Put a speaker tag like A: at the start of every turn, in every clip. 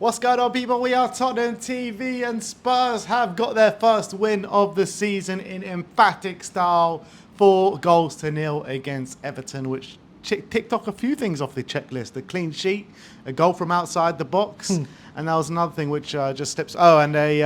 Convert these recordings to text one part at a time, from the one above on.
A: What's going on, people? We are Tottenham TV, and Spurs have got their first win of the season in emphatic style, 4-0 against Everton, which ticked off a few things off the checklist: a clean sheet, a goal from outside the box, and that was another thing which just slips. Oh, and a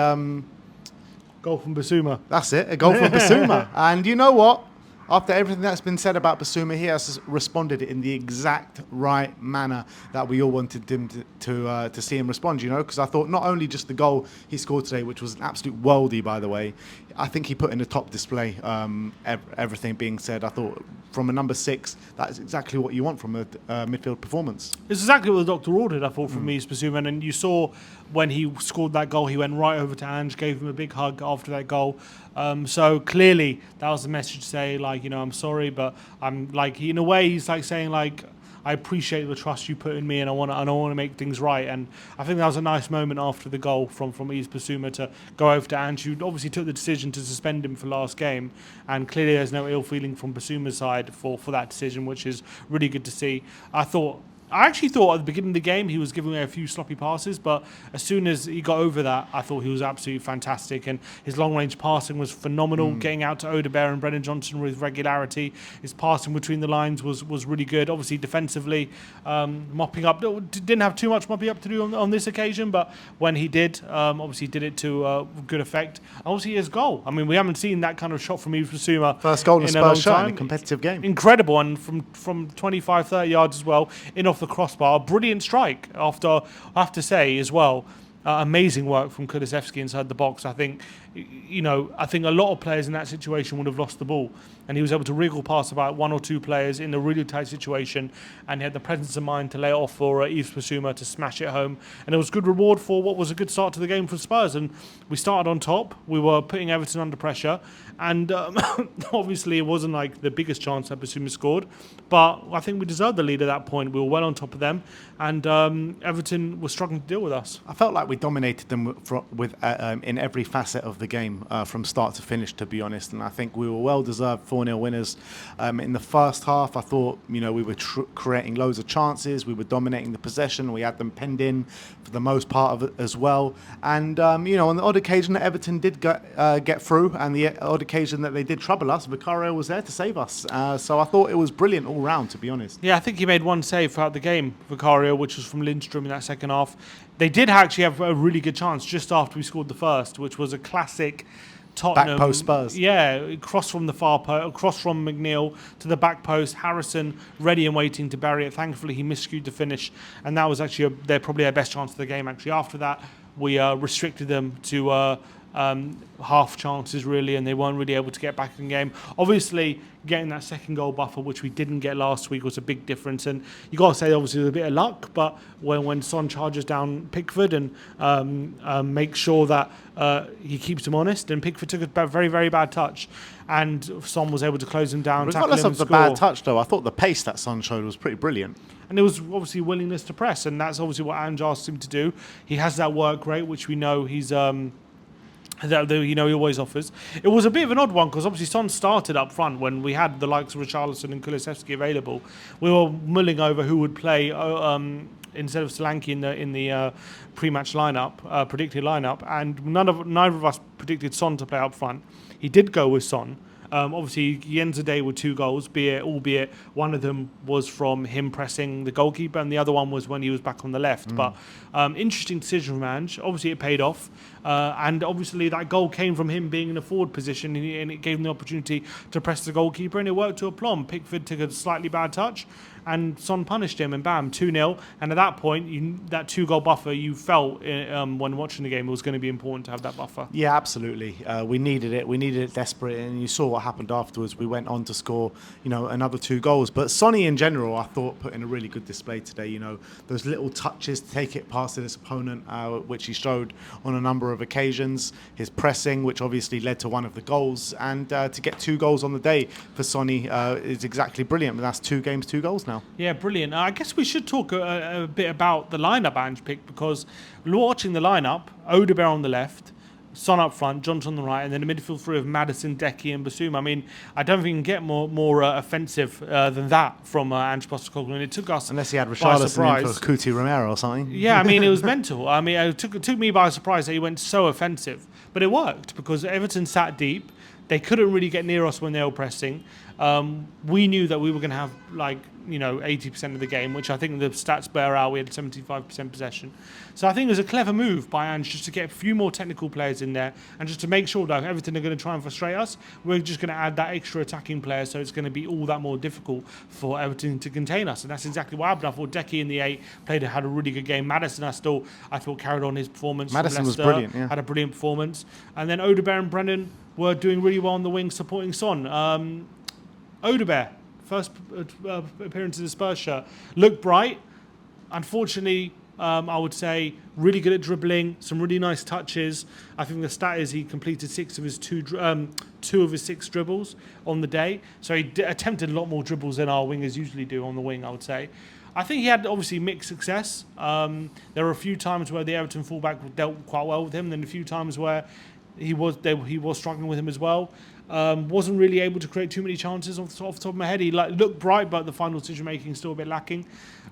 B: goal from Bissouma.
A: That's it, a goal from Bissouma. And you know what? After everything that's been said about Bissouma, he has responded in the exact right manner that we all wanted him to see him respond, you know, because I thought not only just the goal he scored today, which was an absolute worldie, by the way, I think he put in a top display, everything being said. I thought from a number 6, that's exactly what you want from a midfield performance.
B: It's exactly what the doctor ordered, I thought, from me, Bissouma. And you saw when he scored that goal, he went right over to Ange, gave him a big hug after that goal. So clearly that was the message to say, like, you know, I'm sorry, but I'm like, in a way, he's like saying, like, I appreciate the trust you put in me, and I want to make things right. And I think that was a nice moment after the goal from Yves Bissouma to go over to Ange, who obviously took the decision to suspend him for last game. And clearly there's no ill feeling from Bissouma's side for that decision, which is really good to see. I actually thought at the beginning of the game he was giving away a few sloppy passes, but as soon as he got over that, I thought he was absolutely fantastic, and his long-range passing was phenomenal, getting out to Odobert and Brennan Johnson with regularity. His passing between the lines was really good. Obviously, defensively, mopping up. Didn't have too much mopping up to do on this occasion, but when he did, obviously did it to good effect. Obviously, his goal. I mean, we haven't seen that kind of shot from Yves Bissouma.
A: First goal in a Spurs shirt in a competitive game.
B: Incredible, and from 25, 30 yards as well, in off the crossbar. Brilliant strike, after, I have to say as well. Amazing work from Kulusevski inside the box. I think, I think a lot of players in that situation would have lost the ball, and he was able to wriggle past about one or two players in a really tight situation, and he had the presence of mind to lay it off for Yves Bissouma to smash it home, and it was good reward for what was a good start to the game for Spurs. And we started on top. We were putting Everton under pressure, and obviously it wasn't like the biggest chance that Bissouma scored, but I think we deserved the lead at that point. We were well on top of them, and Everton was struggling to deal with us.
A: I felt like we dominated them in every facet of the game, from start to finish, to be honest. And I think we were well-deserved 4-0 winners. In the first half, I thought, we were creating loads of chances. We were dominating the possession. We had them penned in for the most part of it as well. And, on the odd occasion that Everton did get through, and the odd occasion that they did trouble us, Vicario was there to save us. So I thought it was brilliant all round, to be honest.
B: Yeah, I think he made one save throughout the game, Vicario, which was from Lindstrom in that second half. They did actually have a really good chance just after we scored the first, which was a classic Tottenham
A: back post Spurs.
B: Yeah, cross from the far post, cross from McNeil to the back post. Harrison ready and waiting to bury it. Thankfully, he miscued the finish, and that was actually probably their best chance of the game. Actually, after that, we restricted them to half chances really, and they weren't really able to get back in the game. Obviously, getting that second goal buffer, which we didn't get last week, was a big difference. And you got to say, obviously, with a bit of luck, but when Son charges down Pickford and makes sure that he keeps him honest, and Pickford took a very, very bad touch, and Son was able to close him down.
A: Regardless of the bad touch, though, I thought the pace that Son showed was pretty brilliant.
B: And it was obviously willingness to press, and that's obviously what Ange asked him to do. He has that work rate, which we know he's that he always offers. It was a bit of an odd one because obviously Son started up front when we had the likes of Richarlison and Kulusevski available. We were mulling over who would play instead of Solanke in the pre-match lineup, predicted lineup, and neither of us predicted Son to play up front. He did go with Son. Obviously, he ends the day with 2 goals, albeit one of them was from him pressing the goalkeeper, and the other one was when he was back on the left. But interesting decision from Ange. Obviously, it paid off. And obviously, that goal came from him being in a forward position, and it gave him the opportunity to press the goalkeeper, and it worked to aplomb. Pickford took a slightly bad touch, and Son punished him, and bam, 2-0. And at that point, that 2-goal buffer, you felt when watching the game, it was going to be important to have that buffer.
A: Yeah, absolutely. We needed it. We needed it desperate, and you saw what happened afterwards. We went on to score, another 2 goals. But Sonny, in general, I thought put in a really good display today. Those little touches to take it past his opponent, which he showed on a number of occasions. His pressing, which obviously led to one of the goals, and to get 2 goals on the day for Sonny is exactly brilliant. But that's 2 games, 2 goals now.
B: Yeah, brilliant. I guess we should talk a bit about the lineup Ange picked, because watching the lineup, Odobert on the left, Son up front, Johnson on the right, and then a midfield three of Maddison, Decky, and Bissouma. I mean, I don't think you can get more offensive than that from Ange Postecoglou, and it took us
A: Unless he had
B: by
A: Richarlison in
B: surprise.
A: for Kuti Romero or something.
B: Yeah, I mean, it was mental. I mean, it took me by surprise that he went so offensive. But it worked because Everton sat deep. They couldn't really get near us when they were pressing. We knew that we were going to have, 80% of the game, which I think the stats bear out. We had 75% possession. So I think it was a clever move by Ange just to get a few more technical players in there and just to make sure that Everton are going to try and frustrate us. We're just going to add that extra attacking player, so it's going to be all that more difficult for Everton to contain us. And that's exactly what happened. I thought Decky in the 8 had a really good game. Maddison, I thought carried on his performance.
A: Maddison was brilliant, yeah.
B: Had a brilliant performance. And then Odobert and Brennan were doing really well on the wing, supporting Son. Odobert, first appearance in the Spurs shirt, looked bright. Unfortunately, I would say really good at dribbling, some really nice touches. I think the stat is he completed 2 of his 6 dribbles on the day. So he attempted a lot more dribbles than our wingers usually do on the wing, I would say. I think he had obviously mixed success. There were a few times where the Everton fullback dealt quite well with him, and then a few times where he was struggling with him as well. Wasn't really able to create too many chances off the top of my head. He looked bright, but the final decision making still a bit lacking.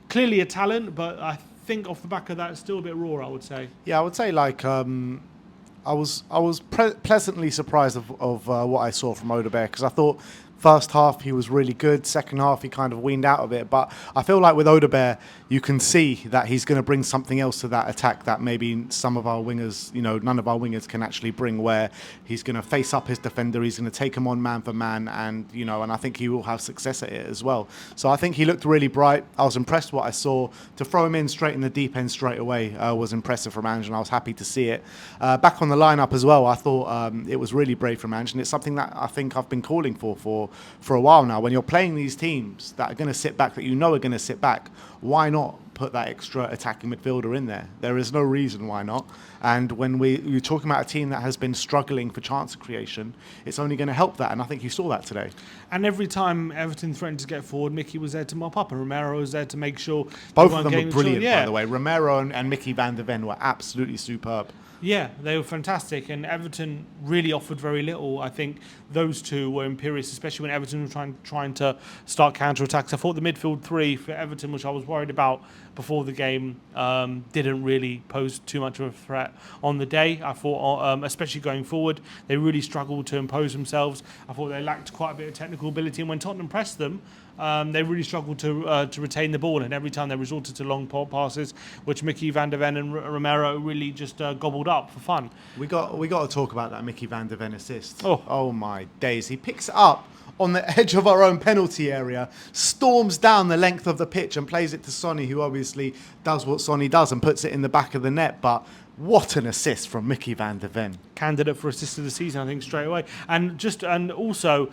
B: Clearly a talent, but I think off the back of that, still a bit raw, I would say.
A: Yeah, I would say I was pleasantly surprised of what I saw from Odobert, because I thought first half he was really good, second half he kind of weaned out of it, but I feel like with Odobert you can see that he's going to bring something else to that attack that maybe some of our wingers, none of our wingers can actually bring, where he's going to face up his defender, he's going to take him on man for man, and and I think he will have success at it as well. So I think he looked really bright. I was impressed what I saw. To throw him in straight in the deep end straight away was impressive from Ange, and I was happy to see it. Back on the lineup as well, I thought it was really brave from Ange, and it's something that I think I've been calling for a while now. When you're playing these teams that are going to sit back, that are going to sit back, why not put that extra attacking midfielder in there? There is no reason why not. And when you're talking about a team that has been struggling for chance creation, it's only going to help that, and I think you saw that today. And
B: every time Everton threatened to get forward, Mickey was there to mop up, and Romero was there to make sure
A: both of them were brilliant, by the way. Romero and Mickey van der Ven were absolutely superb.
B: Yeah, they were fantastic, and Everton really offered very little. I think those two were imperious, especially when Everton were trying to start counter-attacks. I thought the midfield 3 for Everton, which I was worried about before the game, didn't really pose too much of a threat on the day. I thought, especially going forward, they really struggled to impose themselves. I thought they lacked quite a bit of technical ability, and when Tottenham pressed them, they really struggled to retain the ball, and every time they resorted to long passes, which Mickey van der Ven and Romero really just gobbled up for fun.
A: We got to talk about that Mickey van der Ven assist. Oh my days! He picks it up on the edge of our own penalty area, storms down the length of the pitch and plays it to Sonny, who obviously does what Sonny does and puts it in the back of the net. But what an assist from Mickey van der Ven!
B: Candidate for assist of the season, I think, straight away. And also,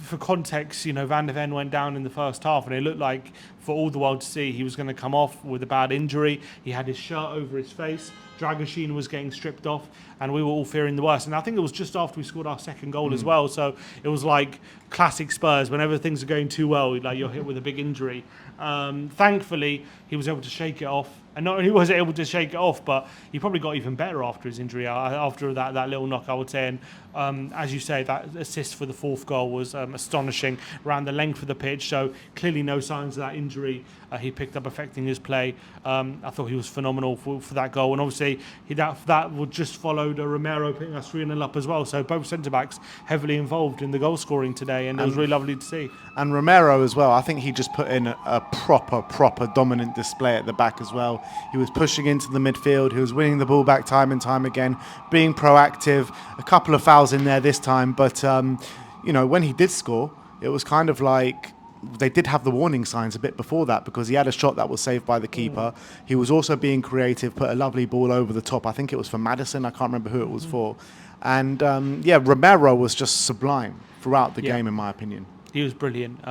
B: for context, Van der Ven went down in the first half, and it looked like, for all the world to see, he was going to come off with a bad injury. He had his shirt over his face. Dragoshin was getting stripped off, and we were all fearing the worst. And I think it was just after we scored our second goal as well. So it was like classic Spurs. Whenever things are going too well, you're hit with a big injury. Thankfully, he was able to shake it off. And not only was he able to shake it off, but he probably got even better after his injury, after that little knock, I would say. And as you say, that assist for the 4th goal was astonishing, around the length of the pitch. So clearly no signs of that injury he picked up affecting his play. I thought he was phenomenal for that goal. And obviously that would just followed Romero putting us 3-0 up as well. So both centre-backs heavily involved in the goal scoring today, and it was really lovely to see.
A: And Romero as well, I think he just put in a proper dominant display at the back as well. He was pushing into the midfield, he was winning the ball back time and time again, being proactive. A couple of fouls in there this time, but when he did score, it was kind of like they did have the warning signs a bit before that, because he had a shot that was saved by the keeper. He was also being creative, put a lovely ball over the top. I think it was for Maddison. I can't remember who it was for. And Romero was just sublime throughout the game, in my opinion.
B: He was brilliant.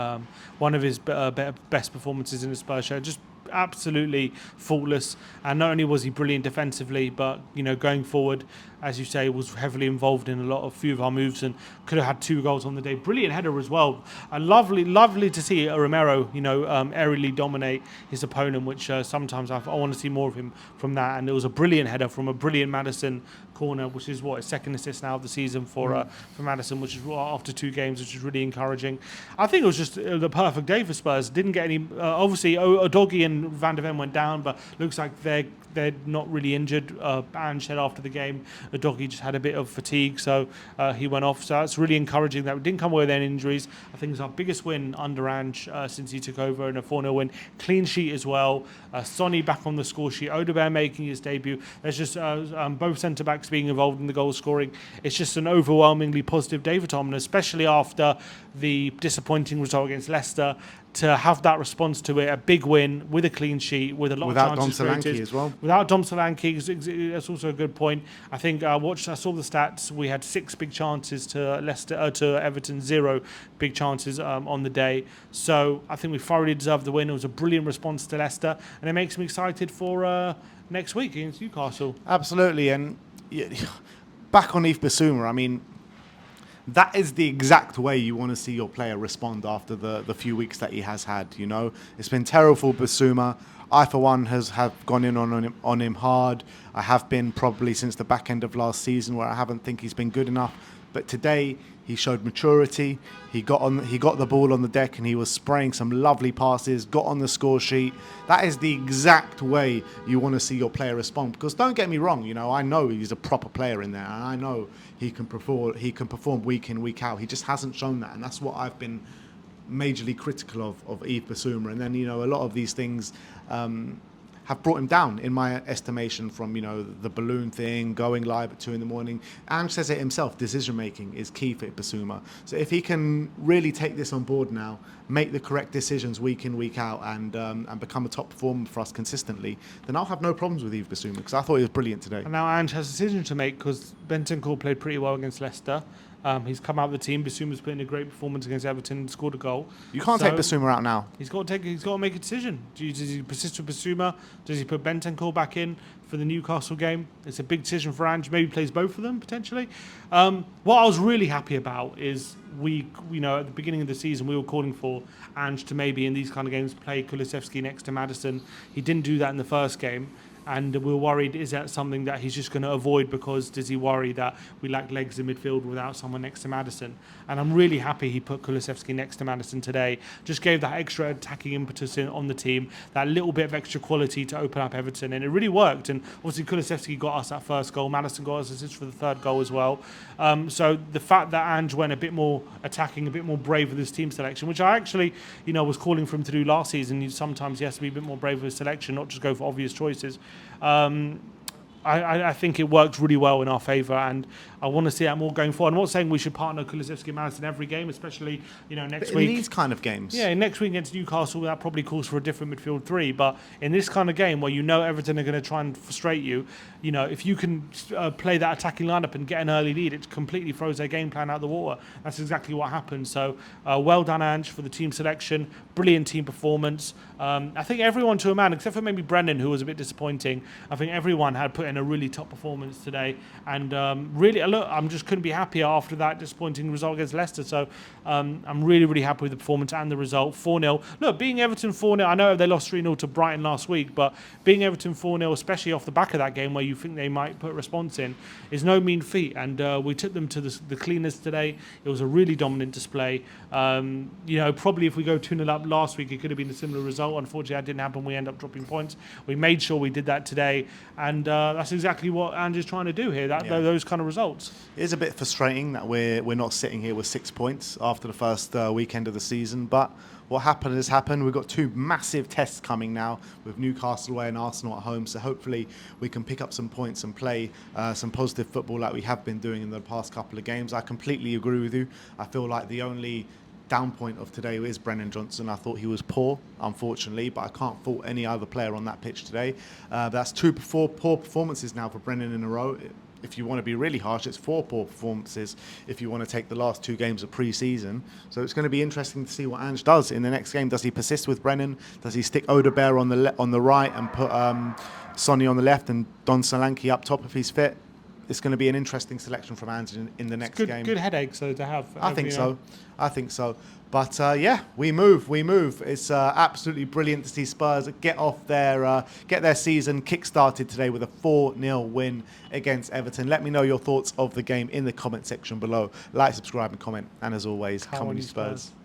B: One of his best performances in the Spurs show. Just absolutely faultless. And not only was he brilliant defensively, but going forward, as you say, was heavily involved in a few of our moves and could have had 2 goals on the day. Brilliant header as well. And lovely to see Romero, aerially dominate his opponent, which sometimes I want to see more of him from that. And it was a brilliant header from a brilliant Maddison corner, which is his second assist now of the season for Maddison, which is after 2 games, which is really encouraging. I think it was just the perfect day for Spurs. Didn't get any. Obviously, Udogie and Van de Ven went down, but looks like they're not really injured. Ange said after the game, Udogie just had a bit of fatigue, so he went off. So that's really encouraging that we didn't come away with any injuries. I think it's our biggest win under Ange since he took over, in a 4-0 win. Clean sheet as well. Sonny back on the score sheet. Odobert making his debut. There's just both centre backs being involved in the goal scoring. It's just an overwhelmingly positive day for Tottenham, especially after the disappointing result against Leicester. To have that response to it, a big win with a clean sheet, with a lot
A: without
B: of chances
A: Dom Solanke
B: created.
A: as well.
B: Without Dom Solanke, that's also a good point. I think I saw the stats. We had 6 big chances to Everton, 0 big chances on the day. So I think we thoroughly deserved the win. It was a brilliant response to Leicester, and it makes me excited for next week against Newcastle.
A: Absolutely, and back on Yves Bissouma, I mean, that is the exact way you want to see your player respond after the few weeks that he has had. It's been terrible for Bissouma. I, for one, have gone in on him hard. I have been probably since the back end of last season, where I haven't think he's been good enough. But today he showed maturity. He got the ball on the deck and he was spraying some lovely passes. Got on the score sheet. That is the exact way you want to see your player respond. Because don't get me wrong, I know he's a proper player in there, and I know he can perform week in, week out. He just hasn't shown that, and that's what I've been majorly critical of Yves Bissouma. And then a lot of these things have brought him down, in my estimation, from the balloon thing, going live at 2 a.m. Ange says it himself, decision making is key for Bissouma. So if he can really take this on board now, make the correct decisions week in, week out, and become a top performer for us consistently, then I'll have no problems with Yves Bissouma, because I thought he was brilliant today.
B: And now Ange has a decision to make, because Bentancur played pretty well against Leicester. He's come out of the team. Bissouma's put in a great performance against Everton and scored a goal.
A: You can't take Bissouma out now.
B: He's got to make a decision. Does he persist with Bissouma? Does he put Bentancur back in for the Newcastle game? It's a big decision for Ange. Maybe plays both of them potentially. What I was really happy about is at the beginning of the season we were calling for Ange to maybe in these kind of games play Kulusevski next to Maddison. He didn't do that in the first game. And we were worried, is that something that he's just going to avoid, because does he worry that we lack legs in midfield without someone next to Maddison? And I'm really happy he put Kulusevski next to Maddison today. Just gave that extra attacking impetus on the team, that little bit of extra quality to open up Everton, and it really worked. And obviously Kulusevski got us that first goal. Maddison got us assist for the 3rd goal as well. So the fact that Ange went a bit more attacking, a bit more brave with his team selection, which I actually, was calling for him to do last season. Sometimes he has to be a bit more brave with his selection, not just go for obvious choices. I think it worked really well in our favour, and I want to see that more going forward. I'm not saying we should partner Kulusevski and Maddison every game, especially next week.
A: In these kind of games,
B: next week against Newcastle, that probably calls for a different midfield 3. But in this kind of game where Everton are going to try and frustrate you, if you can play that attacking lineup and get an early lead, it completely throws their game plan out of the water. That's exactly what happened. So well done, Ange, for the team selection. Brilliant team performance. I think everyone, to a man, except for maybe Brennan, who was a bit disappointing, I think everyone had put in a really top performance today. And really, look, I'm just couldn't be happier after that disappointing result against Leicester. So I'm really, really happy with the performance and the result. 4-0. Look, being Everton 4-0, I know they lost 3-0 to Brighton last week, but being Everton 4-0, especially off the back of that game where you think they might put a response in, is no mean feat. And we took them to the cleaners today. It was a really dominant display. Probably if we go 2-0 up last week, it could have been a similar result. Unfortunately, that didn't happen. We end up dropping points. We made sure we did that today. And that's exactly what Ange is trying to do here, those kind of results.
A: It is a bit frustrating that we're not sitting here with 6 points after the first weekend of the season, but what happened has happened. We've got 2 massive tests coming now with Newcastle away and Arsenal at home, so hopefully we can pick up some points and play some positive football like we have been doing in the past couple of games. I completely agree with you. I feel like the only down point of today is Brennan Johnson. I thought he was poor, unfortunately, but I can't fault any other player on that pitch today. That's 2 poor performances now for Brennan in a row. if you want to be really harsh, it's 4 poor performances if you want to take the last 2 games of pre-season. So it's going to be interesting to see what Ange does in the next game. Does he persist with Brennan? Does he stick Odobert on the right and put Sonny on the left and Don Solanke up top if he's fit? It's going to be an interesting selection from Ange in the next game.
B: Good headache, so to have.
A: I think so. But yeah, we move. It's absolutely brilliant to see Spurs get their season kick-started today with a 4-0 win against Everton. Let me know your thoughts of the game in the comment section below. Like, subscribe and comment. And as always, come on you Spurs.